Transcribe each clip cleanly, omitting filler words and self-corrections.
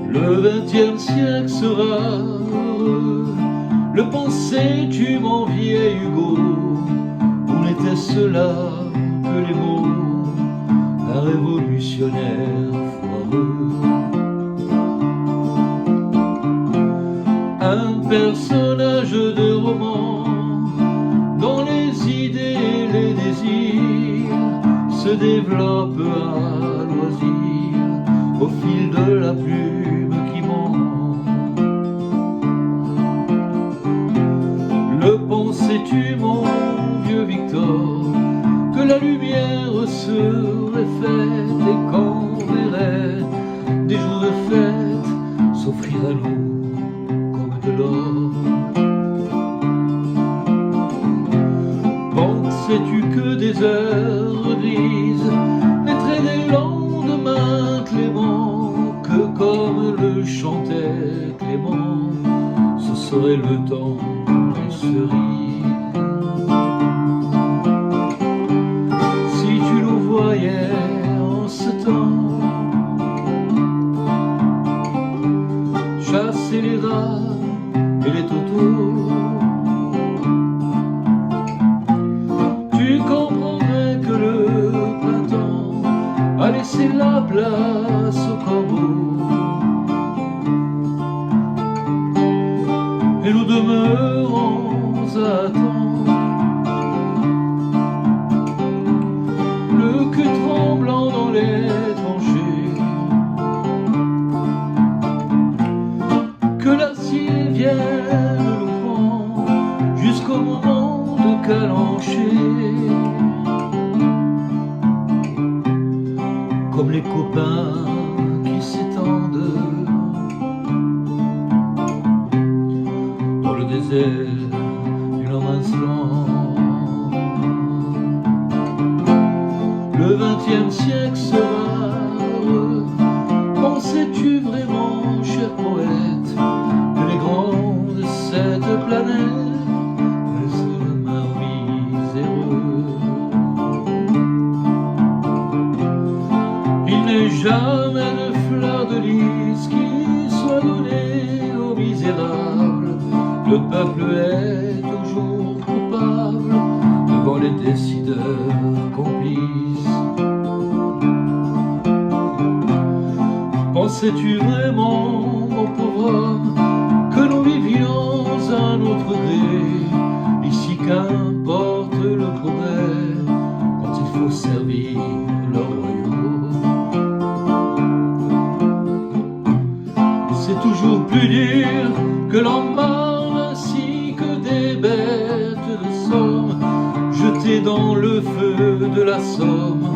Le XXe siècle sera heureux, le pensais-tu mon vieil Hugo? Ou n'était-ce là que les mots d'un révolutionnaire foireux? Un personnage de roman dont les idées et les désirs se développent à loisir au fil de la plume qui monte. Le pensais-tu mon vieux Victor, que la lumière serait faite et qu'on verrait des jours de fête s'offrir à nous comme de l'or? Pensais-tu que des heures grises mettraient des lendemains cléments, que comme le chantait Clément, ce serait le temps des cerises? Si tu nous voyais en ce temps chasser les rats et les totaux, tu comprendrais que le printemps a laissé la place aux corbeaux. Et nous demeurons à temps, le cul tremblant dans les tranchées, que l'acier vienne nous prendre jusqu'au moment de calancher, comme les copains qui s'étendent dans le désert du No Man's Land. Le XXe siècle sera heureux, pensais-tu vraiment, cher poète, que les grands de cette planète ne se demeurent miséreux? Il n'est jamais de fleur de lys qui soit donnée aux misérables. Le peuple est toujours coupable devant les décideurs complices. Pensais-tu vraiment, mon pauvre homme, que nous vivions à notre gré? Ici qu'importe le progrès quand il faut servir le royaume. C'est toujours plus dur que l'on marne ainsi que des bêtes de somme, jetées dans le feu de la Somme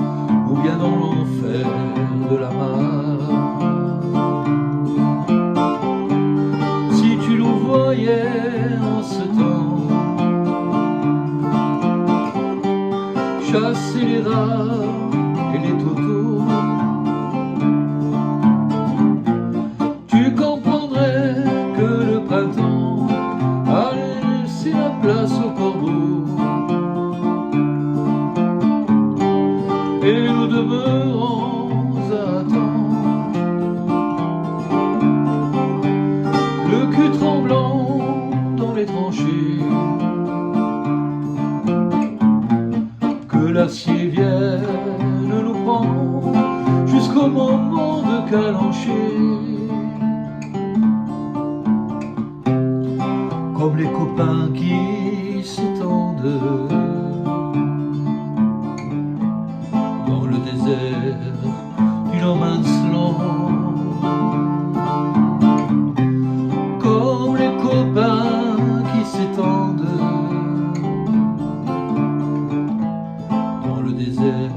ou bien dans l'enfer de la mare. Si tu nous voyais en ce temps chasser les rats et les totaux, tu comprendrais que le printemps a laissé la place aux corbeaux. Et nous demeurons à temps, le cul tremblant dans les tranchées, que l'acier vienne nous prendre jusqu'au moment de calancher, comme les copains qui s'étendent dans le désert du No Man's Land, comme les copains qui s'étendent dans le désert